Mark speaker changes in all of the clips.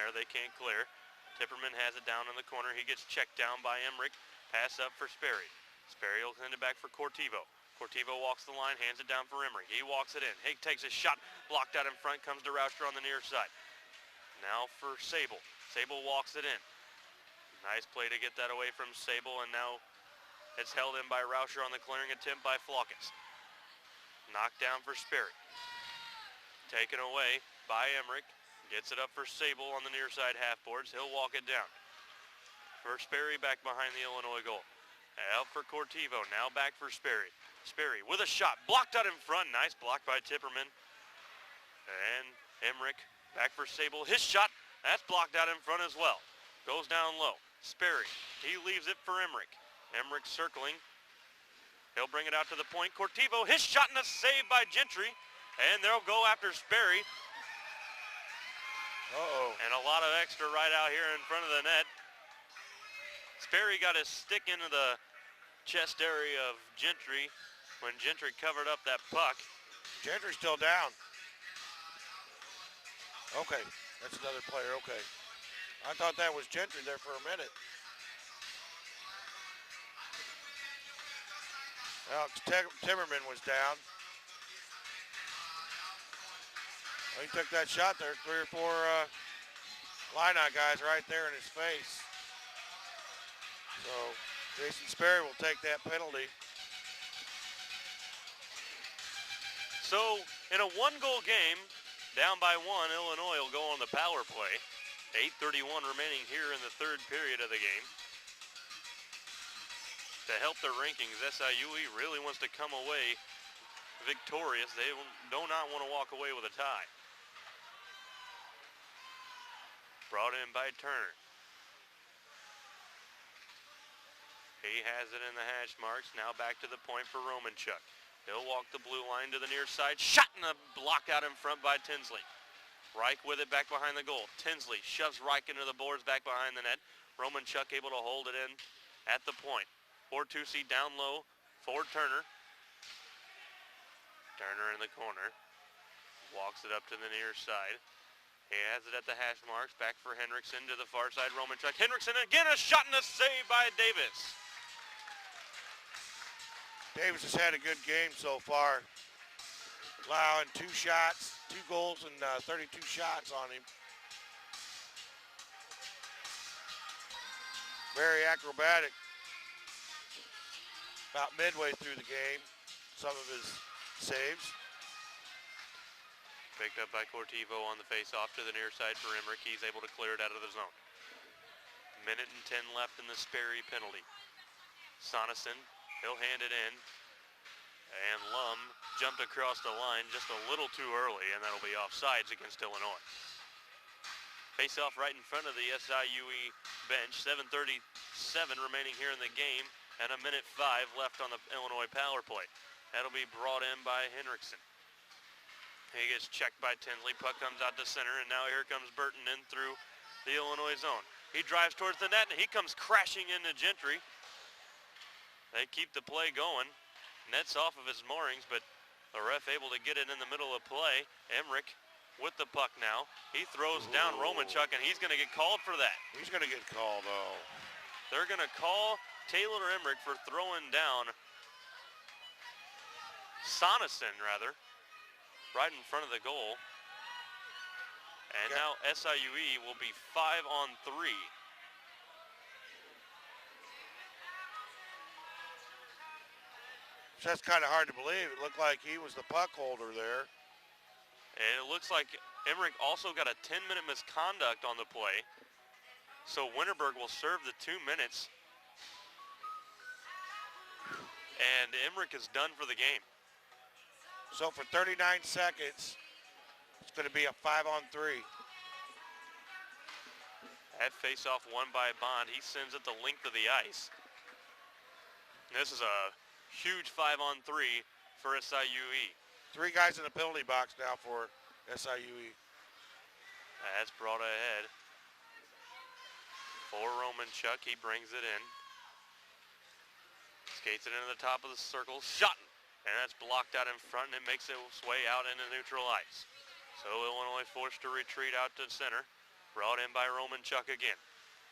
Speaker 1: there. They can't clear. Tipperman has it down in the corner. He gets checked down by Emmerich. Pass up for Sperry. Sperry will send it back for Cortivo. Cortivo walks the line, hands it down for Emmerich. He walks it in. Hig takes a shot, blocked out in front, comes to Rauscher on the near side. Now for Sable. Sable walks it in. Nice play to get that away from Sable, and now it's held in by Rauscher on the clearing attempt by Flaukus. Knocked down for Sperry. Taken away by Emmerich. Gets it up for Sable on the near side half boards. He'll walk it down. For Sperry back behind the Illinois goal. Out for Cortivo. Now back for Sperry. Sperry with a shot. Blocked out in front. Nice block by Tipperman. And Emmerich back for Sable. His shot. That's blocked out in front as well. Goes down low. Sperry. He leaves it for Emmerich. Emmerich circling. He'll bring it out to the point. Cortivo. His shot and a save by Gentry. And they'll go after Sperry. And a lot of extra right out here in front of the net. Sperry got his stick into the chest area of Gentry when Gentry covered up that puck.
Speaker 2: Gentry's still down. Okay, that's another player, okay. I thought that was Gentry there for a minute. Alex Timmerman was down. He took that shot there, 3 or 4 line-out guys right there in his face. So Jason Sperry will take that penalty.
Speaker 1: So in a 1-goal game, down by 1, Illinois will go on the power play. 8:31 remaining here in the third period of the game. To help their rankings, SIUE really wants to come away victorious. They do not want to walk away with a tie. Brought in by Turner. He has it in the hash marks. Now back to the point for Romanchuk. He'll walk the blue line to the near side. Shot and a block out in front by Tinsley. Reich with it back behind the goal. Tinsley shoves Reich into the boards back behind the net. Romanchuk able to hold it in at the point. Bortucci down low for Turner. Turner in the corner. Walks it up to the near side. He has it at the hash marks. Back for Henriksen to the far side. Romanchuk. Henriksen again, a shot and a save by Davis.
Speaker 2: Davis has had a good game so far. Allowing 2 shots, 2 goals and 32 shots on him. Very acrobatic. About midway through the game, some of his saves.
Speaker 1: Picked up by Cortivo on the face-off to the near side for Emmerich. He's able to clear it out of the zone. 1:10 left in the Sperry penalty. Sonesson, he'll hand it in. And Lum jumped across the line just a little too early, and that'll be offsides against Illinois. Face-off right in front of the SIUE bench. 7:37 remaining here in the game, and 1:05 left on the Illinois power play. That'll be brought in by Henriksen. He gets checked by Tinsley. Puck comes out to center, and now here comes Burton in through the Illinois zone. He drives towards the net, and he comes crashing into Gentry. They keep the play going. Net's off of his moorings, but the ref able to get it in the middle of play. Emmerich with the puck now. He throws down Romanchuk, and he's going to get called for that.
Speaker 2: He's going to get called, though.
Speaker 1: They're going to call Taylor Emmerich for throwing down Sonesson, rather, right in front of the goal. And now SIUE will be 5-on-3.
Speaker 2: That's kind of hard to believe. It looked like he was the puck holder there.
Speaker 1: And it looks like Emmerich also got a 10-minute misconduct on the play. So Winterberg will serve the 2 minutes. And Emmerich is done for the game.
Speaker 2: So for 39 seconds, it's going to be a 5-on-3.
Speaker 1: That face-off won by Bond. He sends it the length of the ice. This is a huge 5-on-3 for SIUE.
Speaker 2: 3 guys in the penalty box now for SIUE.
Speaker 1: That's brought ahead for Romanchuk. He brings it in. Skates it into the top of the circle. Shot! And that's blocked out in front, and it makes its way out into neutral ice. So Illinois forced to retreat out to center. Brought in by Roman Chuck again.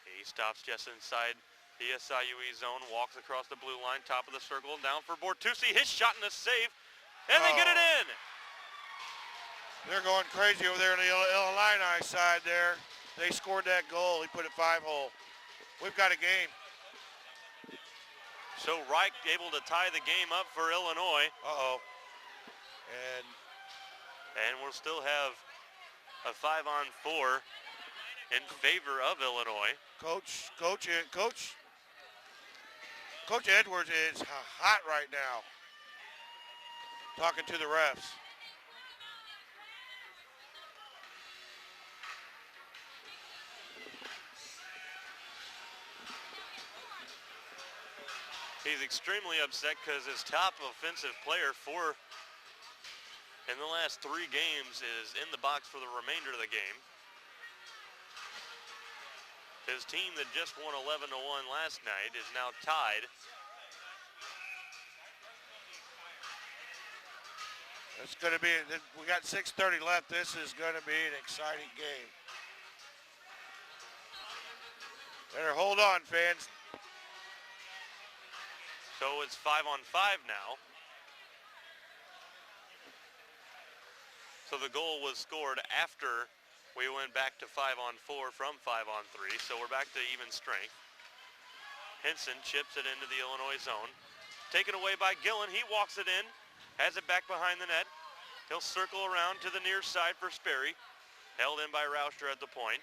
Speaker 1: He stops just inside the SIUE zone, walks across the blue line, top of the circle, down for Bortusi. His shot and a save, and they get it in.
Speaker 2: They're going crazy over there on the Illini side there. They scored that goal. He put it 5-hole. We've got a game.
Speaker 1: So Reich able to tie the game up for Illinois.
Speaker 2: Uh-oh.
Speaker 1: And we'll still have a 5-on-4 in favor of Illinois.
Speaker 2: Coach Edwards is hot right now, talking to the refs.
Speaker 1: He's extremely upset because his top offensive player in the last 3 games is in the box for the remainder of the game. His team that just won 11-1 last night is now tied.
Speaker 2: It's going to be, we got 6:30 left. This is going to be an exciting game. Better hold on, fans.
Speaker 1: So it's 5-on-5 now. So the goal was scored after we went back to 5-on-4 from 5-on-3, so we're back to even strength. Henson chips it into the Illinois zone. Taken away by Gillen. He walks it in, has it back behind the net. He'll circle around to the near side for Sperry. Held in by Rauscher at the point.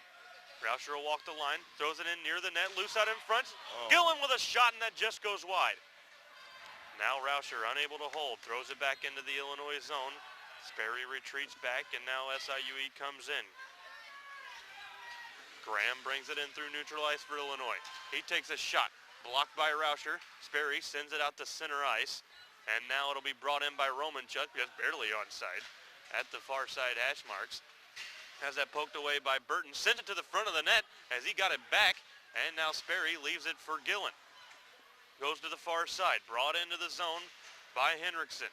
Speaker 1: Rauscher will walk the line, throws it in near the net, loose out in front.
Speaker 2: Oh.
Speaker 1: Gillen with a shot, and that just goes wide. Now Rauscher unable to hold, throws it back into the Illinois zone. Sperry retreats back, and now SIUE comes in. Graham brings it in through neutral ice for Illinois. He takes a shot, blocked by Rauscher. Sperry sends it out to center ice, and now it'll be brought in by Romanchuk, just barely onside, at the far side hash marks. Has that poked away by Burton, sent it to the front of the net as he got it back, and now Sperry leaves it for Gillen. Goes to the far side, brought into the zone by Henriksen.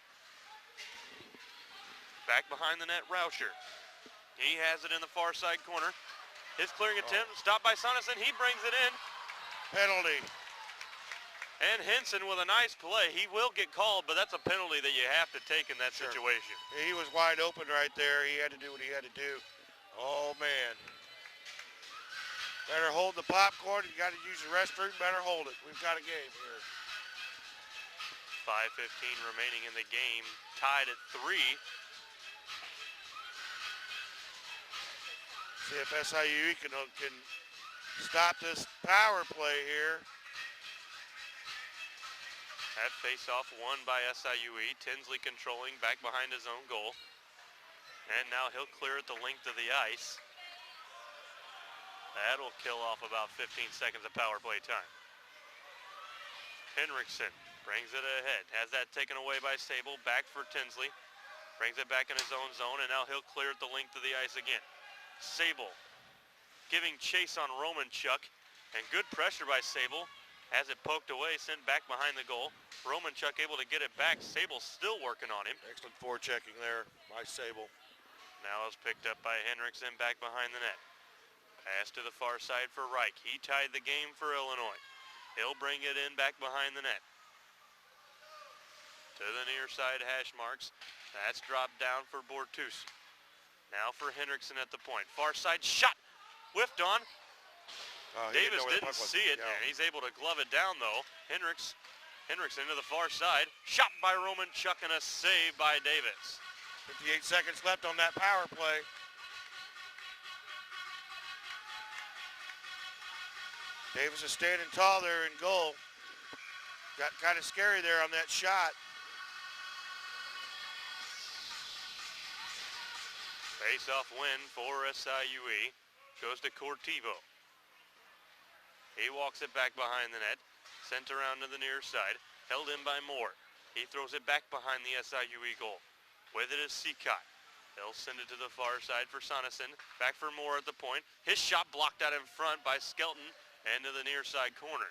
Speaker 1: Back behind the net, Rauscher. He has it in the far side corner. His clearing attempt, stopped by Sonesson. He brings it in.
Speaker 2: Penalty.
Speaker 1: And Henson with a nice play. He will get called, but that's a penalty that you have to take in that situation.
Speaker 2: He was wide open right there. He had to do what he had to do. Oh, man. Better hold the popcorn. You got to use the restroom. Better hold it. We've got a game here.
Speaker 1: 5:15 remaining in the game. Tied at 3.
Speaker 2: See if SIUE can stop this power play here.
Speaker 1: That face-off won by SIUE. Tinsley controlling back behind his own goal. And now he'll clear it the length of the ice. That'll kill off about 15 seconds of power play time. Henriksen brings it ahead. Has that taken away by Sable. Back for Tinsley. Brings it back in his own zone, and now he'll clear it the length of the ice again. Sable giving chase on Romanchuk, and good pressure by Sable. Has it poked away, sent back behind the goal. Romanchuk able to get it back. Sable still working on him.
Speaker 2: Excellent forechecking there by Sable.
Speaker 1: Now it's picked up by Henriksen back behind the net. Pass to the far side for Reich. He tied the game for Illinois. He'll bring it in back behind the net. To the near side hash marks. That's dropped down for Bortus. Now for Henriksen at the point. Far side shot. Whiffed on. Davis didn't see it, and he's able to glove it down, though. Henriksen to the far side. Shot by Romanchuk and a save by Davis.
Speaker 2: 58 seconds left on that power play. Davis is standing tall there in goal. Got kind of scary there on that shot.
Speaker 1: Face-off win for SIUE. Goes to Cortivo. He walks it back behind the net. Sent around to the near side. Held in by Moore. He throws it back behind the SIUE goal. With it is Seacott. They'll send it to the far side for Sonesson. Back for Moore at the point. His shot blocked out in front by Skelton and to the near side corner.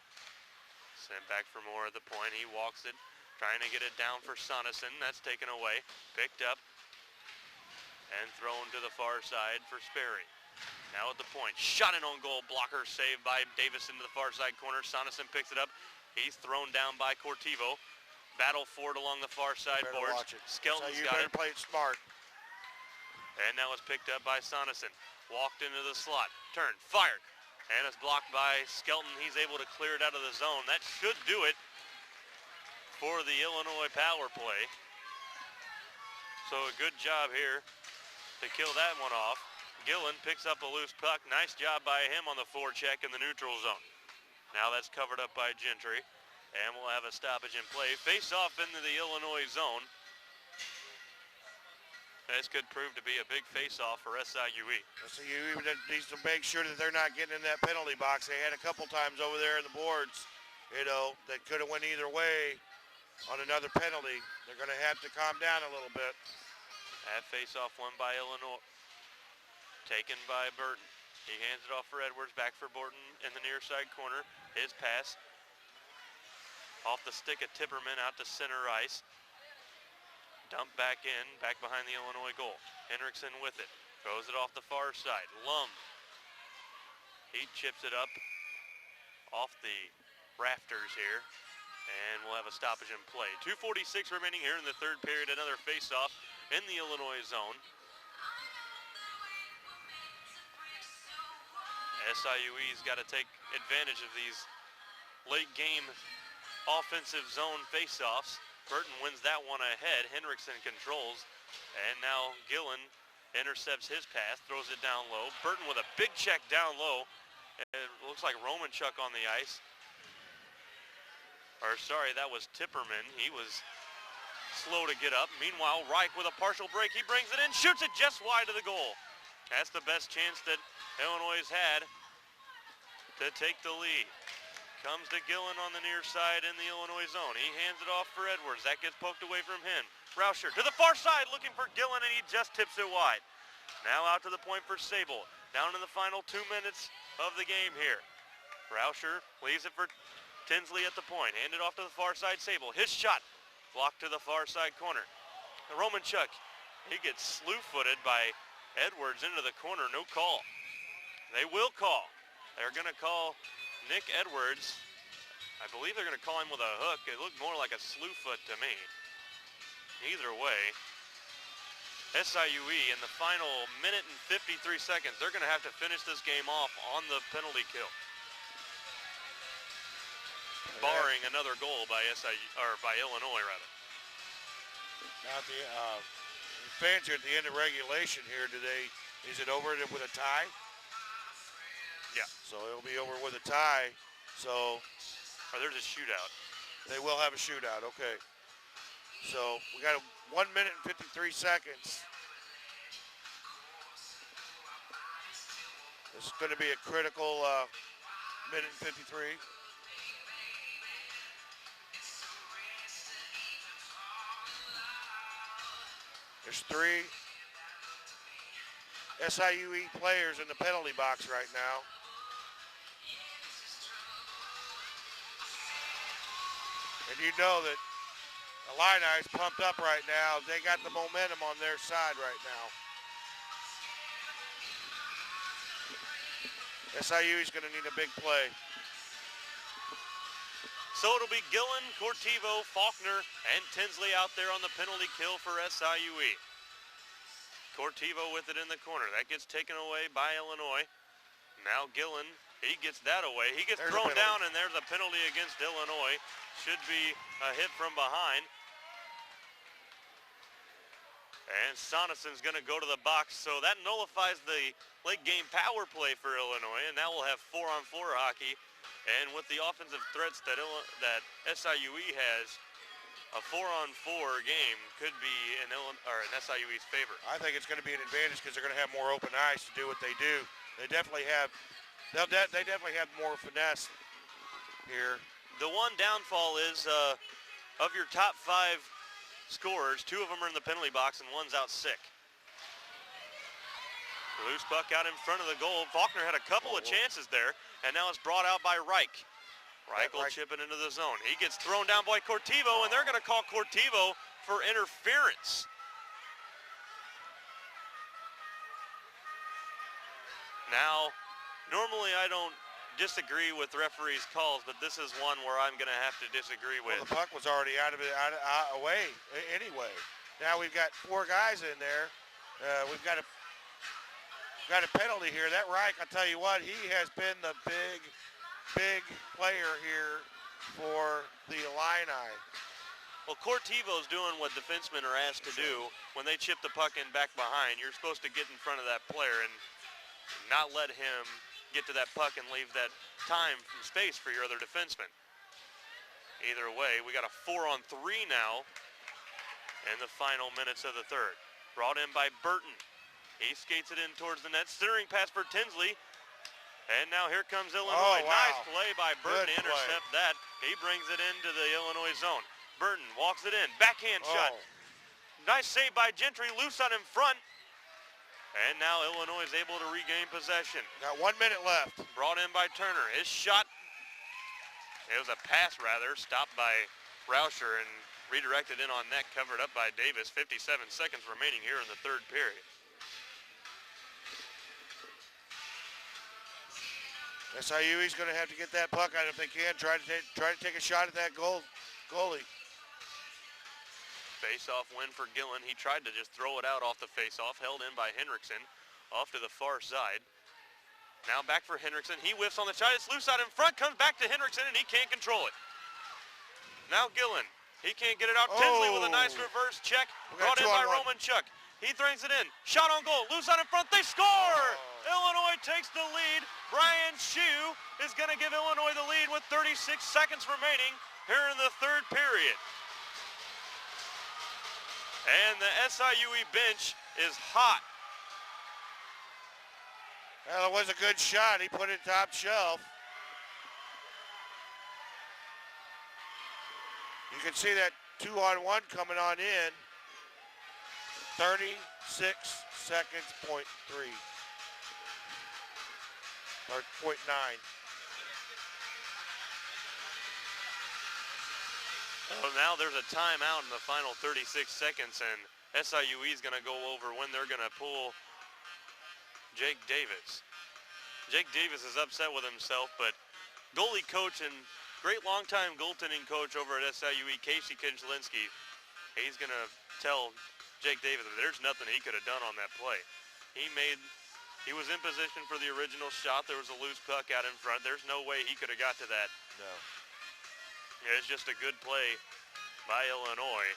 Speaker 1: Sent back for Moore at the point. He walks it, trying to get it down for Sonesson. That's taken away. Picked up and thrown to the far side for Sperry. Now at the point, shot in on goal, blocker saved by Davis into the far side corner. Soneson picks it up. He's thrown down by Cortivo. Battle for it along the far side boards.
Speaker 2: Watch it.
Speaker 1: Skelton's
Speaker 2: so you
Speaker 1: got
Speaker 2: better
Speaker 1: it.
Speaker 2: play it smart.
Speaker 1: And now it's picked up by Soneson. Walked into the slot. Turned. Fired. And it's blocked by Skelton. He's able to clear it out of the zone. That should do it for the Illinois power play. So a good job here to kill that one off. Gillen picks up a loose puck. Nice job by him on the forecheck in the neutral zone. Now that's covered up by Gentry. And we'll have a stoppage in play. Face off into the Illinois zone. This could prove to be a big face-off for SIUE.
Speaker 2: SIUE needs to make sure that they're not getting in that penalty box. They had a couple times over there in the boards, you know, that could have went either way on another penalty. They're going to have to calm down a little bit.
Speaker 1: That face-off won by Illinois. Taken by Burton. He hands it off for Edwards. Back for Burton in the near side corner. His pass. Off the stick of Tipperman out to center ice. Dumped back in, back behind the Illinois goal. Henriksen with it. Throws it off the far side. Lum. He chips it up off the rafters here. And we'll have a stoppage in play. 2:46 remaining here in the third period. Another face-off in the Illinois zone. SIUE's got to take advantage of these late game offensive zone face-offs. Burton wins that one ahead. Henriksen controls. And now Gillen intercepts his pass, throws it down low. Burton with a big check down low. It looks like Romanchuk on the ice. Or sorry, that was Tipperman. He was slow to get up. Meanwhile, Reich with a partial break. He brings it in, shoots it just wide of the goal. That's the best chance that Illinois has had to take the lead. Comes to Gillen on the near side in the Illinois zone. He hands it off for Edwards. That gets poked away from him. Rauscher to the far side looking for Gillen, and he just tips it wide. Now out to the point for Sable. Down in the final 2 minutes of the game here. Rauscher leaves it for Tinsley at the point. Handed off to the far side, Sable. His shot blocked to the far side corner. Romanchuk, he gets slew-footed by Edwards into the corner. No call. They will call. They're going to call Nick Edwards. I believe they're going to call him with a hook. It looked more like a slew foot to me. Either way, SIUE in the final minute and 53 seconds, they're going to have to finish this game off on the penalty kill. Barring another goal by by Illinois, rather.
Speaker 2: Now the fans are at the end of regulation here today. Is it over with a tie?
Speaker 1: Yeah.
Speaker 2: So it'll be over with a tie. So
Speaker 1: there's a shootout.
Speaker 2: They will have a shootout. Okay. So we got 1 minute and 53 seconds. This is going to be a critical minute and 53. There's 3 SIUE players in the penalty box right now. And you know that the Illini's pumped up right now. They got the momentum on their side right now. SIUE's going to need a big play.
Speaker 1: So it'll be Gillen, Cortivo, Faulkner, and Tinsley out there on the penalty kill for SIUE. Cortivo with it in the corner. That gets taken away by Illinois. Now Gillen, he gets that away. He gets thrown down, and there's a penalty against Illinois. Should be a hit from behind. And Soneson's going to go to the box, so that nullifies the late game power play for Illinois, and now we'll have 4-on-4 hockey. And with the offensive threats that SIUE has, a 4-on-4 game could be in SIUE's favor.
Speaker 2: I think it's going to be an advantage because they're going to have more open ice to do what they do. They definitely have. They definitely have more finesse here.
Speaker 1: The one downfall is of your top 5 scorers, 2 of them are in the penalty box and one's out sick. Loose puck out in front of the goal. Faulkner had a couple of chances there, and now it's brought out by Reich. Reich will chip it into the zone. He gets thrown down by Cortivo, and they're going to call Cortivo for interference. Now, normally I don't disagree with referees' calls, but this is one where I'm going to have to disagree with.
Speaker 2: Well, the puck was already out away anyway. Now we've got 4 guys in there. We've got a penalty here. That Reich, I'll tell you what, he has been the big player here for the Illini.
Speaker 1: Well, Cortivo's doing what defensemen are asked to do when they chip the puck in back behind. You're supposed to get in front of that player and not let him get to that puck and leave that time and space for your other defenseman. Either way, we got a 4-on-3 now in the final minutes of the third. Brought in by Burton. He skates it in towards the net. Centering pass for Tinsley. And now here comes Illinois.
Speaker 2: Oh, wow.
Speaker 1: Nice play by Burton to
Speaker 2: Good
Speaker 1: intercept that. He brings it into the Illinois zone. Burton walks it in. Backhand shot. Nice save by Gentry. Loose on in front. And now Illinois is able to regain possession.
Speaker 2: Got 1 minute left.
Speaker 1: Brought in by Turner. His shot. It was a pass, rather. Stopped by Rauscher and redirected in on net. Covered up by Davis. 57 seconds remaining here in the third period.
Speaker 2: SIUE's going to have to get that puck out if they can. Try to take a shot at that goalie.
Speaker 1: Face-off win for Gillen. He tried to just throw it out off the face-off. Held in by Henriksen. Off to the far side. Now back for Henriksen. He whiffs on the shot. It's loose out in front. Comes back to Henriksen and he can't control it. Now Gillen. He can't get it out. Tinsley with a nice reverse check. Brought in by Romanchuk. He throws it in. Shot on goal. Loose out in front. They score! Illinois takes the lead. Brian Shue is going to give Illinois the lead with 36 seconds remaining here in the third period. And the SIUE bench is hot.
Speaker 2: Well, it was a good shot. He put it top shelf. You can see that 2-on-1 coming on in. 36 seconds, .3. Or .9.
Speaker 1: Well, now there's a timeout in the final 36 seconds, and SIUE is going to go over when they're going to pull Jake Davis. Jake Davis is upset with himself, but goalie coach and great longtime goaltending coach over at SIUE, Casey Kinchlinski, he's going to tell Jake Davis that there's nothing he could have done on that play. He was in position for the original shot. There was a loose puck out in front. There's no way he could have got to that.
Speaker 2: No.
Speaker 1: Yeah, it's just a good play by Illinois.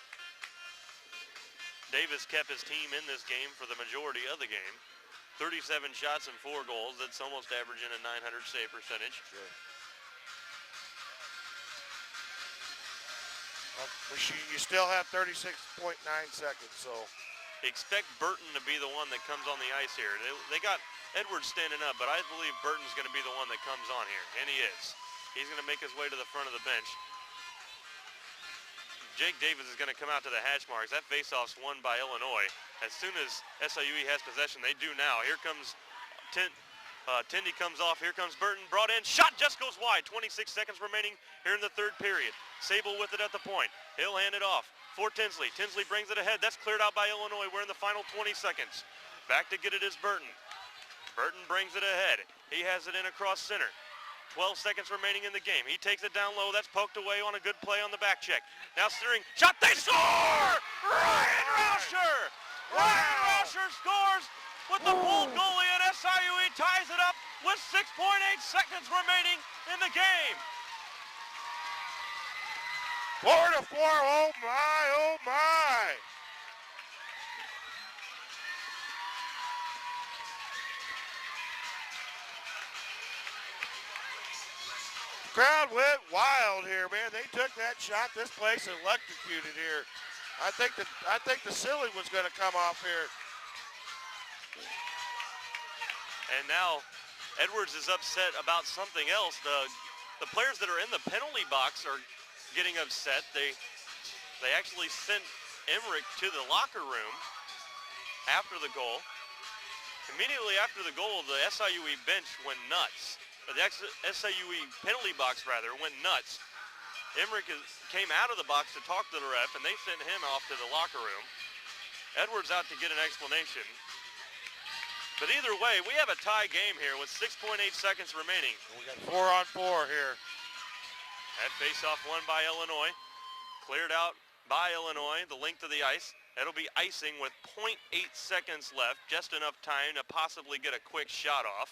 Speaker 1: Davis kept his team in this game for the majority of the game. 37 shots and 4 goals. That's almost averaging a .900 save percentage.
Speaker 2: Sure. You still have 36.9 seconds, so.
Speaker 1: Expect Burton to be the one that comes on the ice here. They got Edwards standing up, but I believe Burton's going to be the one that comes on here, and he is. He's going to make his way to the front of the bench. Jake Davis is going to come out to the hash marks. That faceoff's won by Illinois. As soon as SIUE has possession, they do now. Here comes Tindy comes off. Here comes Burton. Brought in. Shot just goes wide. 26 seconds remaining here in the third period. Sable with it at the point. He'll hand it off for Tinsley. Tinsley brings it ahead. That's cleared out by Illinois. We're in the final 20 seconds. Back to get it is Burton. Burton brings it ahead. He has it in across center. 12 seconds remaining in the game. He takes it down low. That's poked away on a good play on the back check. Now steering. Shot. They score! Ryan Rauscher! Ryan Rauscher scores with the pulled goalie, and SIUE ties it up with 6.8 seconds remaining in the game.
Speaker 2: 4-4. Oh my, oh my. Crowd went wild here, man. They took that shot. This place electrocuted here. I think the ceiling was going to come off here.
Speaker 1: And now Edwards is upset about something else. The players that are in the penalty box are getting upset. They actually sent Emmerich to the locker room after the goal. Immediately after the goal, the SIUE bench went nuts. Or the SIUE penalty box, rather, went nuts. Emmerich came out of the box to talk to the ref, and they sent him off to the locker room. Edwards out to get an explanation. But either way, we have a tie game here with 6.8 seconds remaining.
Speaker 2: We got 4-on-4 here.
Speaker 1: That face-off won by Illinois. Cleared out by Illinois, the length of the ice. It'll be icing with 0.8 seconds left, just enough time to possibly get a quick shot off.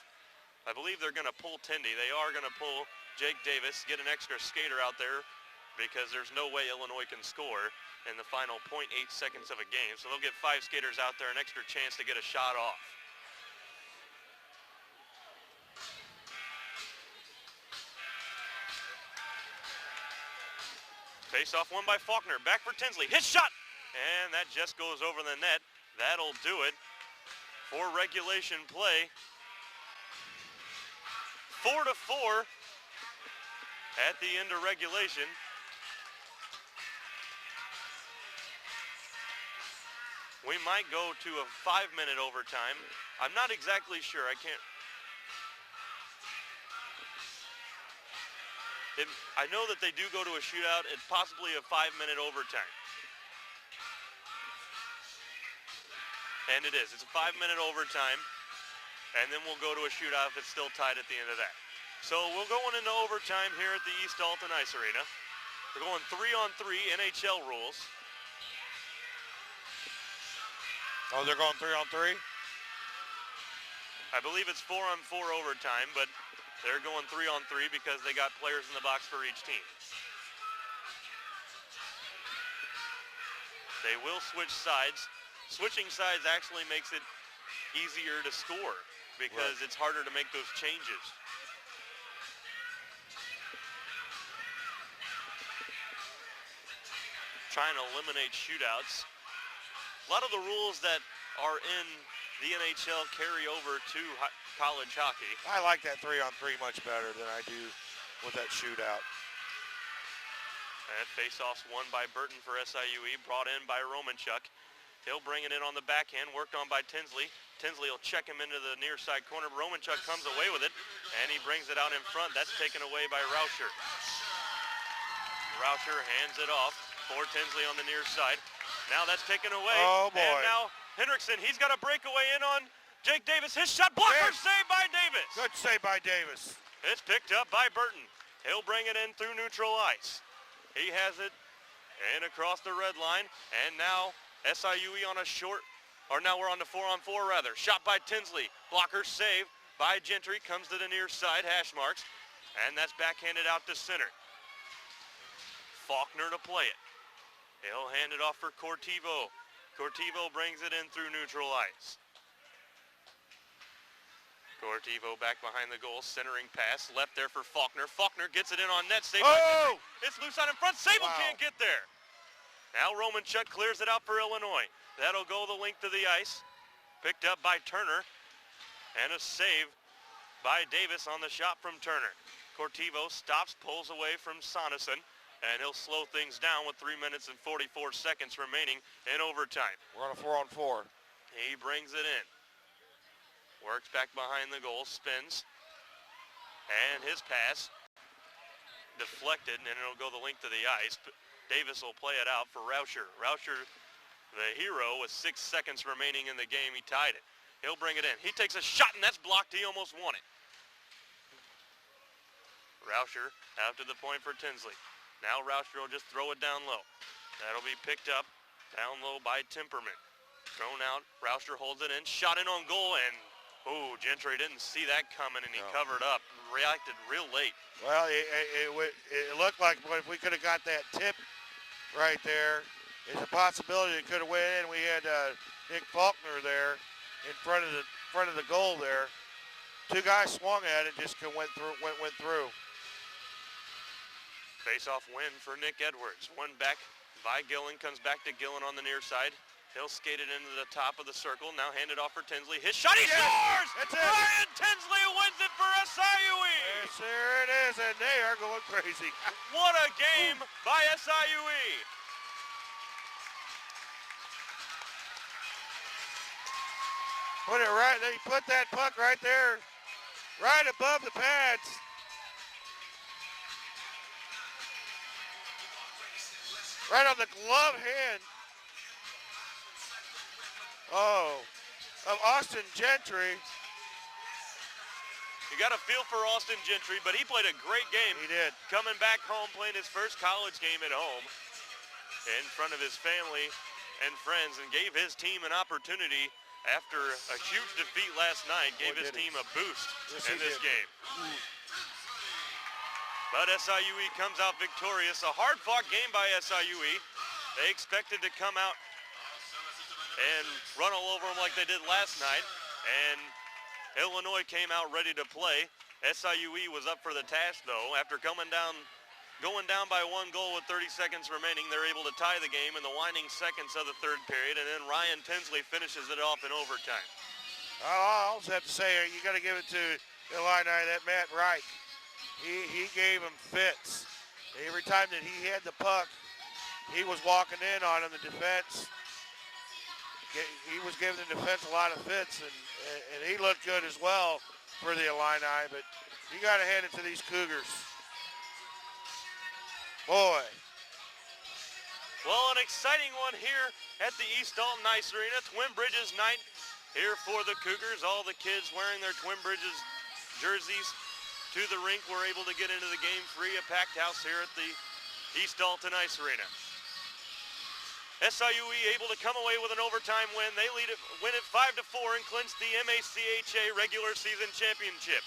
Speaker 1: I believe they're going to pull Tindy. They are going to pull Jake Davis, get an extra skater out there because there's no way Illinois can score in the final 0.8 seconds of a game. So they'll get 5 skaters out there, an extra chance to get a shot off. Face-off won by Faulkner. Back for Tinsley. His shot! And that just goes over the net. That'll do it for regulation play. 4-4 at the end of regulation. We might go to a 5-minute overtime. I'm not exactly sure. I know that they do go to a shootout. It's possibly a 5-minute overtime. And it is. It's a 5-minute overtime. And then we'll go to a shootout if it's still tied at the end of that. So we're going into overtime here at the East Alton Ice Arena. We're going 3-on-3 NHL rules.
Speaker 2: Oh, they're going 3-on-3?
Speaker 1: I believe it's 4-on-4 overtime, but they're going 3-on-3 because they got players in the box for each team. They will switch sides. Switching sides actually makes it easier to score because it's harder to make those changes. Trying to eliminate shootouts. A lot of the rules that are in the NHL carry over to college hockey.
Speaker 2: I like that 3-on-3 much better than I do with that shootout.
Speaker 1: And face-offs won by Burton for SIUE, brought in by Romanchuk. He'll bring it in on the backhand, worked on by Tinsley. Tinsley will check him into the near side corner. Romanchuk comes away with it, and he brings it out in front. That's taken away by Rauscher. Rauscher hands it off for Tinsley on the near side. Now that's taken away.
Speaker 2: Oh, boy.
Speaker 1: And now Henriksen, he's got a breakaway in on Jake Davis. His shot blocker saved by Davis.
Speaker 2: Good save by Davis.
Speaker 1: It's picked up by Burton. He'll bring it in through neutral ice. He has it and across the red line. And now SIUE on a short, or now we're on the 4-on-4 rather. Shot by Tinsley. Blocker save by Gentry. Comes to the near side, hash marks. And that's backhanded out to center. Faulkner to play it. He'll hand it off for Cortivo. Cortivo brings it in through neutral ice. Cortivo back behind the goal, centering pass, left there for Faulkner. Faulkner gets it in on net, save by Gentry. It's loose out in front, Sable can't get there. Now Romanchuk clears it out for Illinois. That'll go the length of the ice. Picked up by Turner. And a save by Davis on the shot from Turner. Cortivo stops, pulls away from Soneson. And he'll slow things down with 3 minutes and 44 seconds remaining in overtime.
Speaker 2: We're on a 4-on-4.
Speaker 1: He brings it in. Works back behind the goal, spins. And his pass deflected, and it'll go the length of the ice. But Davis will play it out for Rauscher. Rauscher, the hero, with 6 seconds remaining in the game. He tied it. He'll bring it in. He takes a shot, and that's blocked. He almost won it. Rauscher out to the point for Tinsley. Now Rauscher will just throw it down low. That'll be picked up down low by Timperman. Thrown out. Rauscher holds it in. Shot in on goal, and Gentry didn't see that coming, and he covered up. Reacted real late.
Speaker 2: Well, it looked like if we could have got that tip right there, it's a possibility it could have went in. We had Nick Faulkner there in front of the goal there. 2 guys swung at it, just went through.
Speaker 1: Face-off win for Nick Edwards. One back by Gillen, comes back to Gillen on the near side. He'll skate it into the top of the circle. Now hand it off for Tinsley. His shot, he scores!
Speaker 2: That's it!
Speaker 1: Ryan Tinsley wins it for SIUE!
Speaker 2: Yes, there it is, and they are going crazy.
Speaker 1: What a game by SIUE!
Speaker 2: Put it right, they put that puck right there, right above the pads. Right on the glove hand. Oh, of Austin Gentry.
Speaker 1: You got a feel for Austin Gentry, but he played a great game.
Speaker 2: He did.
Speaker 1: Coming back home, playing his first college game at home in front of his family and friends, and gave his team an opportunity after a huge defeat last night, gave his team a boost in this game. But SIUE comes out victorious. A hard-fought game by SIUE. They expected to come out and run all over them like they did last night, and Illinois came out ready to play. SIUE was up for the task, though. After going down by 1 goal with 30 seconds remaining, they're able to tie the game in the winding seconds of the third period, and then Ryan Tinsley finishes it off in overtime.
Speaker 2: I also have to say, you got to give it to Illini, that Matt Reich. He gave him fits. Every time that he had the puck, he was walking in on him, the defense. He was giving the defense a lot of fits, and he looked good as well for the Illini, but you got to hand it to these Cougars. Boy.
Speaker 1: Well, an exciting one here at the East Dalton Ice Arena. Twin Bridges night here for the Cougars. All the kids wearing their Twin Bridges jerseys to the rink were able to get into the game free. A packed house here at the East Dalton Ice Arena. SIUE able to come away with an overtime win. They win it 5-4 and clinch the MACHA regular season championship.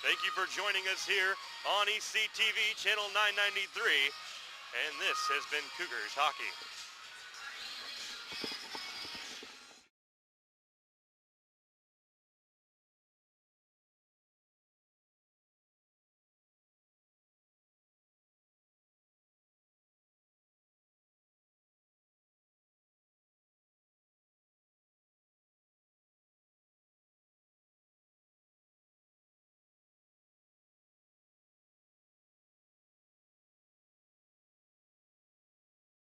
Speaker 1: Thank you for joining us here on ECTV channel 993. And this has been Cougars Hockey.